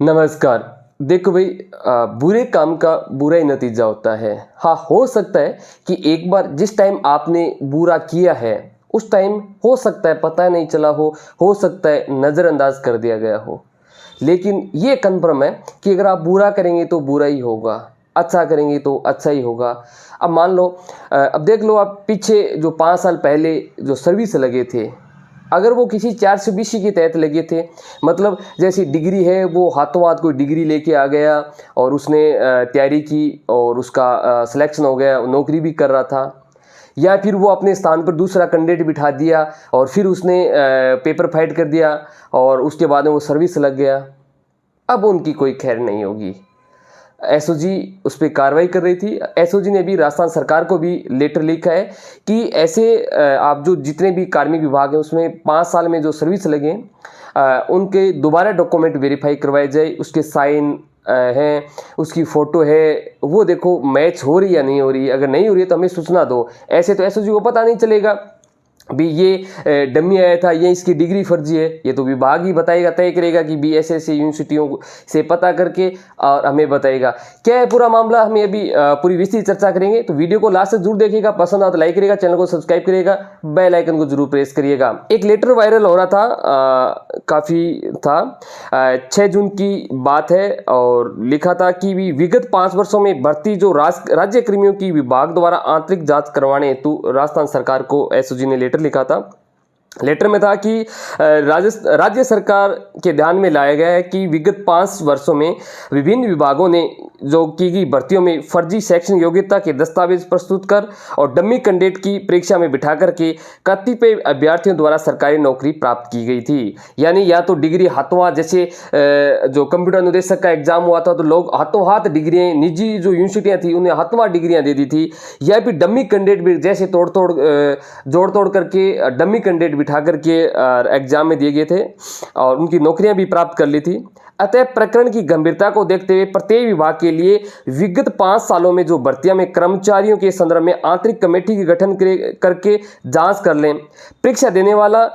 नमस्कार। देखो भाई, बुरे काम का बुरा ही नतीजा होता है। हाँ, हो सकता है कि एक बार जिस टाइम आपने बुरा किया है उस टाइम हो सकता है पता नहीं चला हो सकता है नज़रअंदाज कर दिया गया हो। लेकिन ये कन्फर्म है कि अगर आप बुरा करेंगे तो बुरा ही होगा, अच्छा करेंगे तो अच्छा ही होगा। अब मान लो, अब देख लो, आप पीछे जो 5 साल पहले जो सर्विस लगे थे, अगर वो किसी 420 के तहत लगे थे, मतलब जैसी डिग्री है वो हाथों हाथ कोई डिग्री लेके आ गया और उसने तैयारी की और उसका सिलेक्शन हो गया, नौकरी भी कर रहा था, या फिर वो अपने स्थान पर दूसरा कैंडिडेट बिठा दिया और फिर उसने पेपर फाइट कर दिया और उसके बाद में वो सर्विस लग गया, अब उनकी कोई खैर नहीं होगी। एसओजी उस पर कार्रवाई कर रही थी। एसओजी ने भी राजस्थान सरकार को भी लेटर लिखा है कि ऐसे आप जो जितने भी कार्मिक विभाग हैं उसमें 5 साल में जो सर्विस लगे उनके दोबारा डॉक्यूमेंट वेरीफाई करवाए जाए, उसके साइन हैं, उसकी फ़ोटो है, वो देखो मैच हो रही है या नहीं हो रही है। अगर नहीं हो रही है तो हमें सूचना दो। ऐसे तो एसओजी को पता नहीं चलेगा भी ये डमी आया था, ये इसकी डिग्री फर्जी है। ये तो विभाग ही बताएगा, तय करेगा कि भी ऐसे ऐसे यूनिवर्सिटियों से पता करके और हमें बताएगा। क्या है पूरा मामला, हमें अभी पूरी विस्तृत चर्चा करेंगे। तो वीडियो को लास्ट तक जरूर देखिएगा, पसंद आए तो लाइक करिएगा, चैनल को सब्सक्राइब करिएगा, बेल आइकन को जरूर प्रेस करिएगा। एक लेटर वायरल हो रहा था, काफ़ी था, 6 जून की बात है, और लिखा था कि भी विगत 5 वर्षों में भर्ती जो राज्य कर्मियों की विभाग द्वारा आंतरिक जांच करवाने हेतु राजस्थान सरकार को एसओजी ने लेटर लिखा था। लेटर में था कि राज्य सरकार के ध्यान में लाया गया है कि विगत 5 वर्षों में विभिन्न विभागों ने जो की गई भर्तियों में फर्जी शैक्षणिक योग्यता के दस्तावेज प्रस्तुत कर और डमी कैंडिडेट की परीक्षा में बिठा करके कतिपय अभ्यर्थियों द्वारा सरकारी नौकरी प्राप्त की गई थी। यानी या तो डिग्री हाथों हाथ, जैसे जो कंप्यूटर निदेशक का एग्जाम हुआ था तो लोग हाथों हाथ डिग्रियाँ, निजी जो यूनिवर्सिटियाँ थी उन्हें हाथों हाथ डिग्रियाँ दे दी थी, या फिर डमी कैंडिडेट भी जैसे जोड़ तोड़ करके डमी कैंडिडेट बिठा करके एग्जाम में दिए गए थे और उनकी नौकरियां भी प्राप्त कर ली थी। अतः प्रकरण की गंभीरता को देखते हुए प्रत्येक विभाग के लिए विगत 5 सालों में जो भर्तियां में कर्मचारियों के संदर्भ में आंतरिक कमेटी की गठन करके जांच कर लें। परीक्षा देने वाला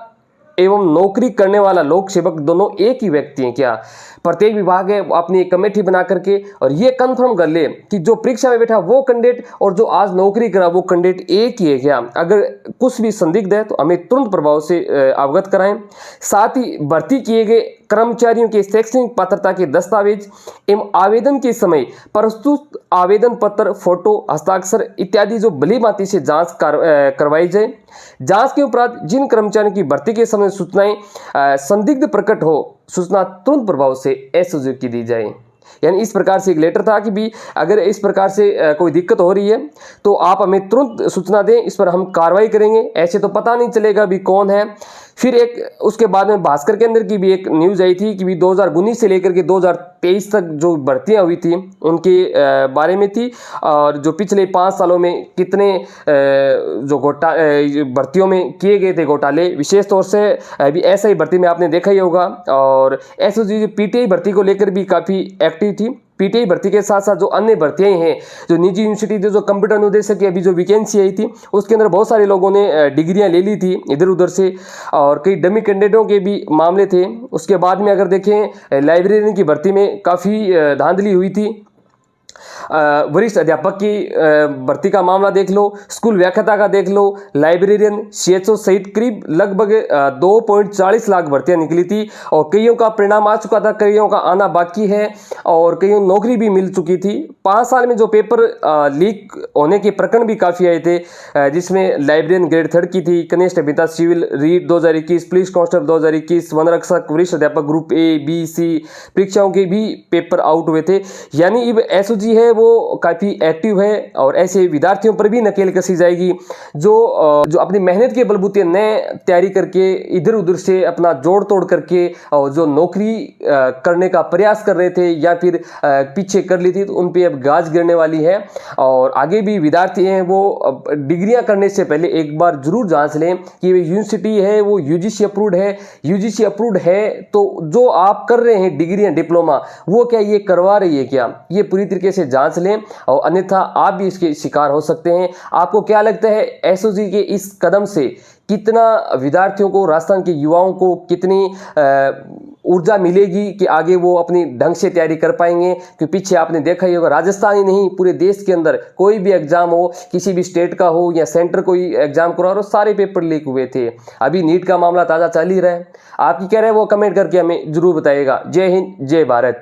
एवं नौकरी करने वाला लोक सेवक दोनों एक ही व्यक्ति हैं क्या? प्रत्येक विभाग है अपनी एक कमेटी बना करके और ये कंफर्म कर ले कि जो परीक्षा में बैठा वो कैंडिडेट और जो आज नौकरी करा वो कैंडिडेट एक ही है क्या? अगर कुछ भी संदिग्ध है तो हमें तुरंत प्रभाव से अवगत कराएं। साथ ही भर्ती किए गए कर्मचारियों के शैक्षणिक पात्रता के दस्तावेज एवं आवेदन के समय प्रस्तुत आवेदन पत्र, फोटो, हस्ताक्षर इत्यादि जो भली भांति से जांच करवाई जाए। जांच के उपरांत जिन कर्मचारियों की भर्ती के समय सूचनाएं संदिग्ध प्रकट हो, सूचना तुरंत प्रभाव से एसओजी की दी जाए। यानी इस प्रकार से एक लेटर था कि भी अगर इस प्रकार से कोई दिक्कत हो रही है तो आप हमें तुरंत सूचना दें, इस पर हम कार्रवाई करेंगे। ऐसे तो पता नहीं चलेगा भी कौन है। फिर एक उसके बाद में भास्कर के अंदर की भी एक न्यूज़ आई थी कि भी 2019 से लेकर के 2023 तक जो भर्तियां हुई थी उनके बारे में थी, और जो पिछले 5 सालों में कितने जो भर्तियों में किए गए थे घोटाले, विशेष तौर से अभी ऐसा ही भर्ती में आपने देखा ही होगा। और एसओजी पीटीआई भर्ती को लेकर भी काफ़ी एक्टिव थी। पीटीआई भर्ती के साथ साथ जो अन्य भर्तियां हैं, जो निजी यूनिवर्सिटी जो कंप्यूटर निदेशक की अभी जो वैकेंसी आई थी उसके अंदर बहुत सारे लोगों ने डिग्रियां ले ली थी इधर उधर से, और कई डमी कैंडिडेटों के भी मामले थे। उसके बाद में अगर देखें लाइब्रेरियन की भर्ती में काफ़ी धांधली हुई थी। वरिष्ठ अध्यापक की भर्ती का मामला देख लो, स्कूल व्याख्याता का देख लो, लाइब्रेरियन, सीएचओ सहित करीब लगभग 2.40 लाख भर्तियां निकली थी और कईयों का परिणाम आ चुका था, कईयों का आना बाकी है और कईयों नौकरी भी मिल चुकी थी। 5 साल में जो पेपर लीक होने के प्रकरण भी काफ़ी आए थे, जिसमें लाइब्रेरियन ग्रेड 3 की थी, कनिष्ठ अभियंता सिविल रीट 2021, पुलिस कांस्टेबल 2021, वन रक्षक, वरिष्ठ अध्यापक ग्रुप ए बी सी परीक्षाओं के भी पेपर आउट हुए थे। यानी अब एसओजी है वो काफ़ी एक्टिव है और ऐसे विद्यार्थियों पर भी नकेल कसी जाएगी जो अपनी मेहनत के बलबूते नए तैयारी करके इधर उधर से अपना जोड़ तोड़ करके और जो नौकरी करने का प्रयास कर रहे थे या फिर पीछे कर ली थी, तो उन पे अब गाज गिरने वाली है। और आगे भी विद्यार्थी हैं वो डिग्रियां करने से पहले एक बार जरूर जांच लें कि यूनिवर्सिटी है वो यूजीसी अप्रूव्ड है। यूजीसी अप्रूव्ड है तो जो आप कर रहे हैं डिग्रियां, डिप्लोमा, वो क्या ये करवा रही है क्या, ये पूरी तरीके से जांच लें, और अन्यथा आप भी इसके शिकार हो सकते हैं। आपको क्या लगता है एसओजी के इस कदम से कितना विद्यार्थियों को, राजस्थान के युवाओं को कितनी ऊर्जा मिलेगी कि आगे वो अपनी ढंग से तैयारी कर पाएंगे। कि पीछे आपने देखा ही होगा, राजस्थान ही नहीं पूरे देश के अंदर कोई भी एग्जाम हो, किसी भी स्टेट का हो या सेंटर कोई एग्जाम करवा रहा हो, सारे पेपर लीक हुए थे। अभी नीट का मामला ताज़ा चल ही रहा है। आप क्या कह रहे हैं वो कमेंट करके हमें जरूर बताइएगा। जय हिंद, जय भारत।